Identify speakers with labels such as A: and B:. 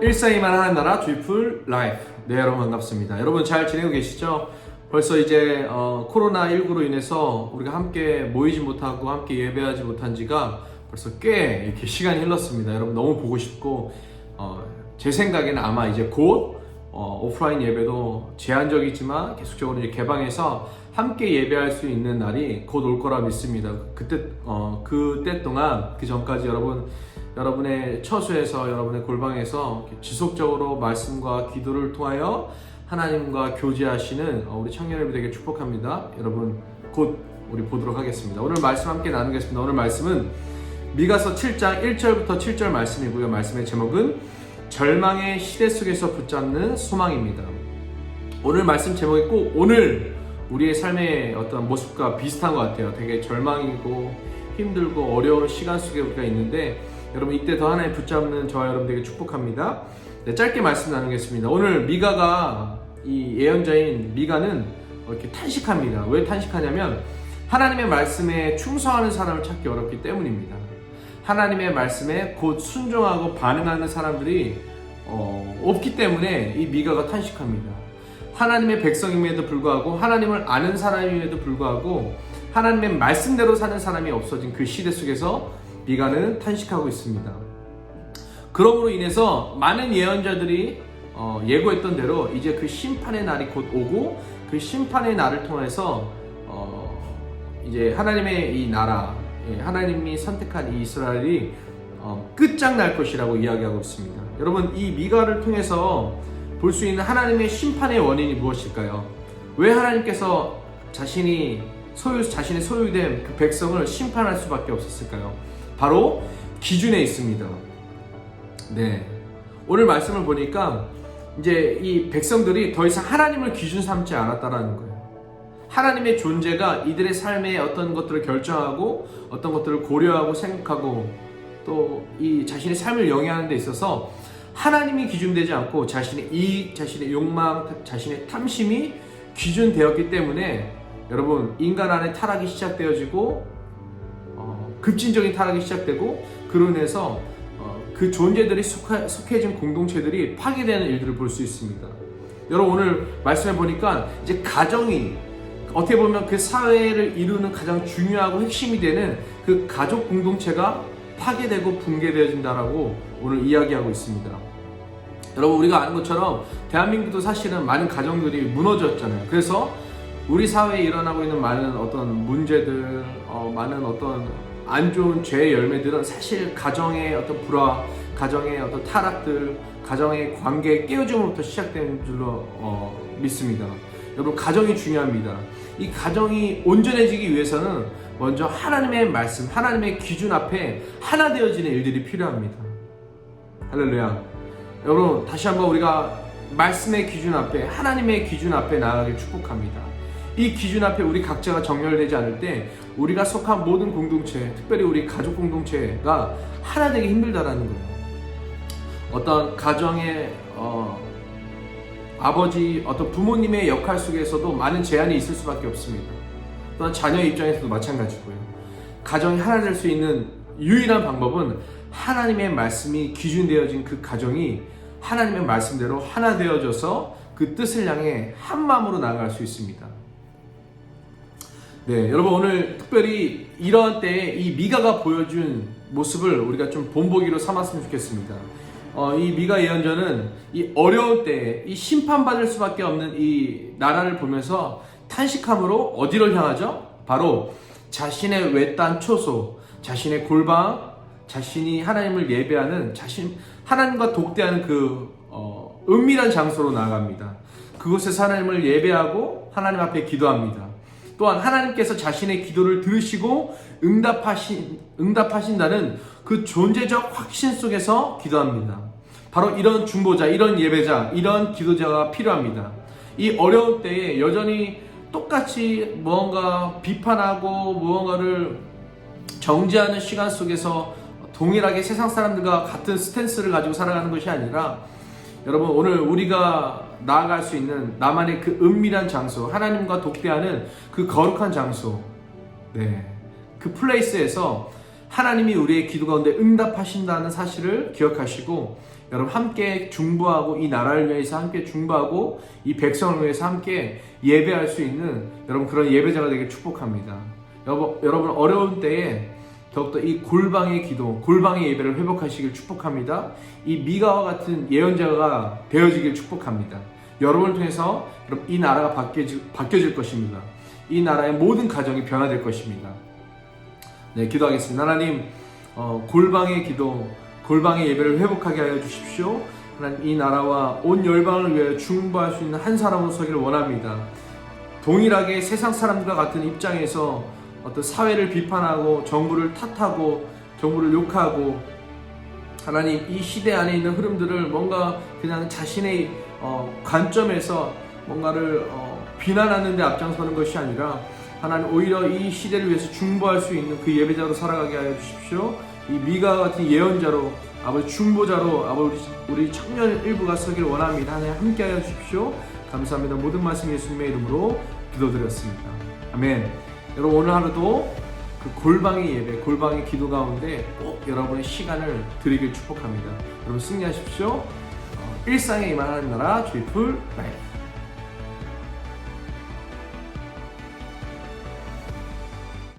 A: 일상이만 하는 나라 주이풀 라이프. 네, 여러분 반갑습니다. 여러분 잘 지내고 계시죠? 벌써 이제 코로나19로 인해서 우리가 함께 모이지 못하고 함께 예배하지 못한 지가 벌써 꽤 이렇게 시간이 흘렀습니다. 여러분 너무 보고 싶고 제 생각에는 아마 이제 곧 오프라인 예배도 제한적이지만 계속적으로 이제 개방해서 함께 예배할 수 있는 날이 곧 올 거라 믿습니다. 그때 동안 그 전까지 여러분의 처소에서 여러분의 골방에서 지속적으로 말씀과 기도를 통하여 하나님과 교제하시는 우리 청년 여러분에게 축복합니다. 여러분 곧 우리 보도록 하겠습니다. 오늘 말씀 함께 나누겠습니다. 오늘 말씀은 미가서 7장 1절부터 7절 말씀이고요. 말씀의 제목은 절망의 시대 속에서 붙잡는 소망입니다. 오늘 말씀 제목이 꼭 오늘 우리의 삶의 어떤 모습과 비슷한 것 같아요. 되게 절망이고 힘들고 어려운 시간 속에 우리가 있는데 여러분 이때 더 하나님 붙잡는 저와 여러분들에게 축복합니다. 네, 짧게 말씀 나누겠습니다. 오늘 미가가 이 예언자인 미가는 이렇게 탄식합니다. 왜 탄식하냐면 하나님의 말씀에 충성하는 사람을 찾기 어렵기 때문입니다. 하나님의 말씀에 곧 순종하고 반응하는 사람들이 없기 때문에 이 미가가 탄식합니다. 하나님의 백성임에도 불구하고 하나님을 아는 사람임에도 불구하고 하나님의 말씀대로 사는 사람이 없어진 그 시대 속에서 미가는 탄식하고 있습니다. 그러므로 인해서 많은 예언자들이 예고했던 대로 이제 그 심판의 날이 곧 오고 그 심판의 날을 통해서 이제 하나님의 이 나라, 하나님이 선택한 이 이스라엘이 끝장날 것이라고 이야기하고 있습니다. 여러분 이 미가를 통해서 볼 수 있는 하나님의 심판의 원인이 무엇일까요? 왜 하나님께서 자신의 소유된 그 백성을 심판할 수밖에 없었을까요? 바로 기준에 있습니다. 네, 오늘 말씀을 보니까 이제 이 백성들이 더 이상 하나님을 기준 삼지 않았다라는 거예요. 하나님의 존재가 이들의 삶의 어떤 것들을 결정하고 어떤 것들을 고려하고 생각하고 또 이 자신의 삶을 영위하는 데 있어서 하나님이 기준되지 않고 자신의 이익, 자신의 욕망, 자신의 탐심이 기준되었기 때문에 여러분 인간 안에 타락이 시작되어지고 급진적인 타락이 시작되고 그로 인해서 그 존재들이 속해진 공동체들이 파괴되는 일들을 볼 수 있습니다. 여러분 오늘 말씀해 보니까 이제 가정이 어떻게 보면 그 사회를 이루는 가장 중요하고 핵심이 되는 그 가족 공동체가 파괴되고 붕괴되어진다라고 오늘 이야기하고 있습니다. 여러분 우리가 아는 것처럼 대한민국도 사실은 많은 가정들이 무너졌잖아요. 그래서 우리 사회에 일어나고 있는 많은 어떤 문제들, 많은 어떤 안 좋은 죄의 열매들은 사실 가정의 어떤 불화, 가정의 어떤 타락들, 가정의 관계의 깨어짐으로부터 시작된 줄로 믿습니다. 여러분 가정이 중요합니다. 이 가정이 온전해지기 위해서는 먼저 하나님의 말씀, 하나님의 기준 앞에 하나 되어지는 일들이 필요합니다. 할렐루야. 여러분 다시 한번 우리가 말씀의 기준 앞에, 하나님의 기준 앞에 나아가길 축복합니다. 이 기준 앞에 우리 각자가 정렬되지 않을 때 우리가 속한 모든 공동체, 특별히 우리 가족 공동체가 하나 되기 힘들다라는 거예요. 어떤 가정의 아버지, 어떤 부모님의 역할 속에서도 많은 제한이 있을 수밖에 없습니다. 또한 자녀의 입장에서도 마찬가지고요. 가정이 하나 될 수 있는 유일한 방법은 하나님의 말씀이 기준되어진 그 가정이 하나님의 말씀대로 하나 되어져서 그 뜻을 향해 한 마음으로 나아갈 수 있습니다. 네, 여러분 오늘 특별히 이러한 때에 이 미가가 보여준 모습을 우리가 좀 본보기로 삼았으면 좋겠습니다. 이 미가 예언자는 이 어려운 때에 이 심판받을 수밖에 없는 이 나라를 보면서 탄식함으로 어디를 향하죠? 바로 자신의 외딴 초소, 자신의 골방, 자신이 하나님을 예배하는 하나님과 독대하는 그 은밀한 장소로 나아갑니다. 그곳에서 하나님을 예배하고 하나님 앞에 기도합니다. 또한 하나님께서 자신의 기도를 들으시고 응답하신다는 그 존재적 확신 속에서 기도합니다. 바로 이런 중보자, 이런 예배자, 이런 기도자가 필요합니다. 이 어려운 때에 여전히 똑같이 무언가 비판하고 무언가를 정죄하는 시간 속에서 동일하게 세상 사람들과 같은 스탠스를 가지고 살아가는 것이 아니라 여러분 오늘 우리가 나아갈 수 있는 나만의 그 은밀한 장소, 하나님과 독대하는 그 거룩한 장소, 그 플레이스에서 하나님이 우리의 기도 가운데 응답하신다는 사실을 기억하시고 여러분 함께 중보하고 이 나라를 위해서 함께 중보하고 이 백성을 위해서 함께 예배할 수 있는 여러분 그런 예배자가 되길 축복합니다. 여러분 어려운 때에 더욱더 이 골방의 기도, 골방의 예배를 회복하시길 축복합니다. 이 미가와 같은 예언자가 되어지길 축복합니다. 여러분을 통해서 이 나라가 바뀌어질 것입니다. 이 나라의 모든 가정이 변화될 것입니다. 네, 기도하겠습니다. 하나님, 골방의 기도, 골방의 예배를 회복하게 하여 주십시오. 하나님, 이 나라와 온 열방을 위하여 중보할 수 있는 한 사람으로 서기를 원합니다. 동일하게 세상 사람들과 같은 입장에서 어떤 사회를 비판하고 정부를 탓하고 정부를 욕하고 하나님 이 시대 안에 있는 흐름들을 뭔가 그냥 자신의 관점에서 뭔가를 비난하는 데 앞장서는 것이 아니라 하나님 오히려 이 시대를 위해서 중보할 수 있는 그 예배자로 살아가게 하여 주십시오. 이 미가 같은 예언자로 아버지 중보자로 아버지 우리 청년 일부가 서기를 원합니다. 하나님 함께 하여 주십시오. 감사합니다. 모든 말씀 예수님의 이름으로 기도드렸습니다. 아멘. 여러분 오늘 하루도 그 골방의 예배, 골방의 기도 가운데 꼭 여러분의 시간을 드리길 축복합니다. 여러분 승리하십시오. 일상에 임하는 나라 조이풀 라이프.